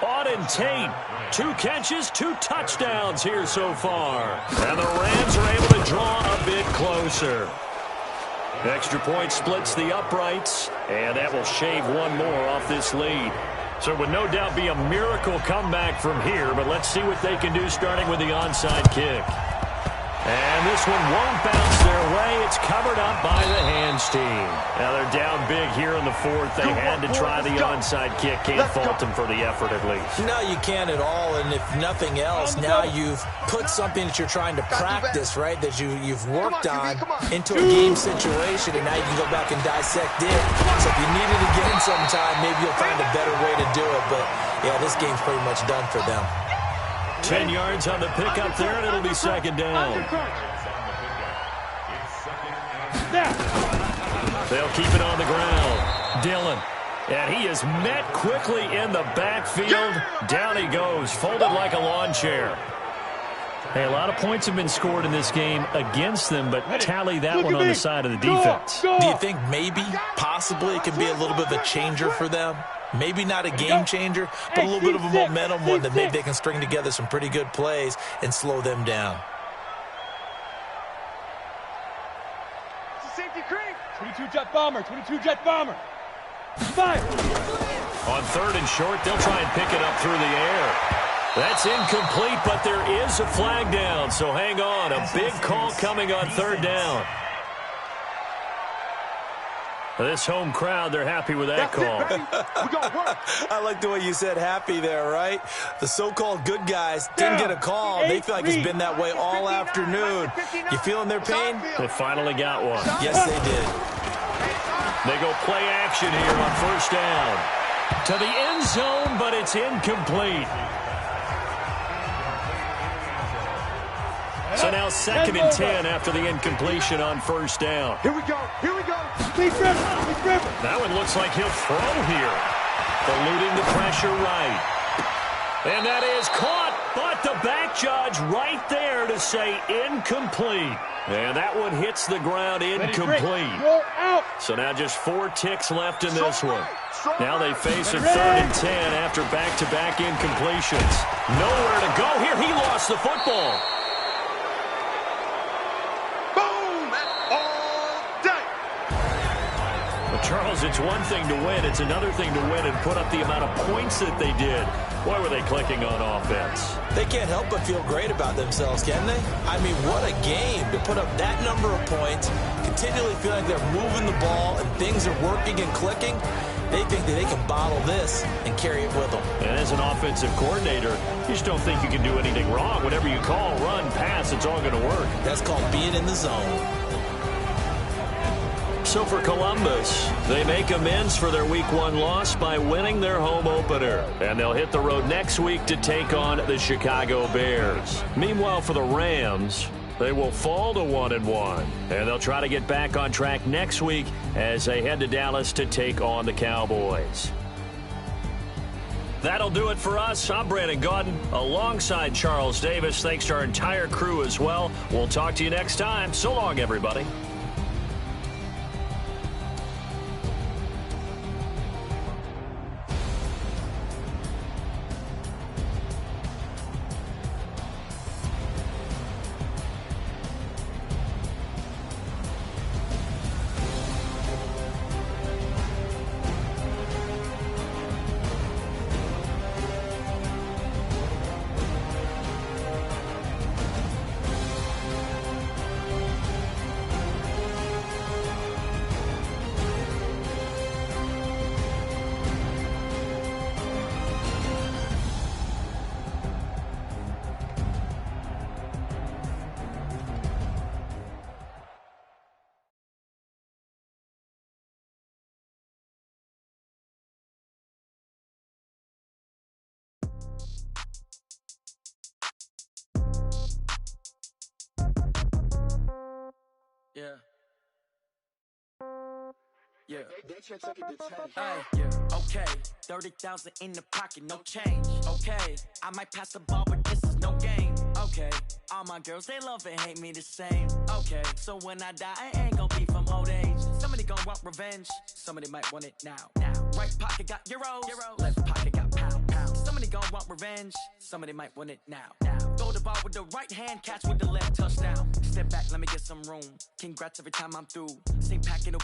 Auden Tate. 2 catches, 2 touchdowns here so far. And the Rams are able to draw a bit closer. Extra point splits the uprights, and that will shave 1 more off this lead. So it would no doubt be a miracle comeback from here, but let's see what they can do starting with the onside kick. And this one won't bounce their way. It's covered up by the hands team. Now they're down big here in the 4th. They had to try the onside kick. Can't fault them for the effort at least. No, you can't at all. And if nothing else, now you've put something that you're trying to practice, right, that you've worked on into a game situation, and now you can go back and dissect it. So if you need it again sometime, maybe you'll find a better way to do it. But, yeah, this game's pretty much done for them. 10 yards on the pickup there, and it'll be second down. They'll keep it on the ground. Dillon. And he is met quickly in the backfield. Down he goes, folded like a lawn chair. Hey, a lot of points have been scored in this game against them, but tally that one on the side of the defense. Do you think maybe, possibly, it could be a little bit of a changer for them? Maybe not a game changer, but a little bit of a momentum one that maybe they can string together some pretty good plays and slow them down. It's a safety creep. 22 jet bomber, 22 jet bomber. Fire. On 3rd and short, they'll try and pick it up through the air. That's incomplete, but there is a flag down, so hang on. A big call coming on 3rd down. This home crowd, they're happy with that call. I like the way you said happy there, right? The so-called good guys didn't get a call. They feel like it's been that way all afternoon. You feeling their pain? They finally got one. Yes, they did. They go play action here on 1st down. To the end zone, but it's incomplete. So now 2nd and 10 after the incompletion on 1st down. Here we go. Here we go. Please, River. That one looks like he'll throw here. Eluding the pressure right. And that is caught, but the back judge right there to say incomplete. And that one hits the ground incomplete. So now just 4 ticks left in this one. Now they face a 3rd and 10 after back-to-back incompletions. Nowhere to go here. He lost the football. Charles, it's one thing to win. It's another thing to win and put up the amount of points that they did. Boy, were they clicking on offense. They can't help but feel great about themselves, can they? I mean, what a game to put up that number of points, continually feel like they're moving the ball and things are working and clicking. They think that they can bottle this and carry it with them. And as an offensive coordinator, you just don't think you can do anything wrong. Whatever you call, run, pass, it's all going to work. That's called being in the zone. So for Columbus, they make amends for their Week 1 loss by winning their home opener. And they'll hit the road next week to take on the Chicago Bears. Meanwhile, for the Rams, they will fall to 1-1. And they'll try to get back on track next week as they head to Dallas to take on the Cowboys. That'll do it for us. I'm Brandon Gaudin alongside Charles Davis. Thanks to our entire crew as well. We'll talk to you next time. So long, everybody. Yeah. Yeah. Hey, yeah. Okay. 30,000 in the pocket, no change. Okay. I might pass the ball, but this is no game. Okay. All my girls, they love and hate me the same. Okay. So when I die, I ain't gonna be from old age. Somebody gonna want revenge. Somebody might want it now. Right pocket got euros. Left pocket got pound. Somebody gonna want revenge. Somebody might want it now. Throw the ball with the right hand, catch with the left, touchdown. Step back, let me get some room. Congrats every time I'm through. Stay packing the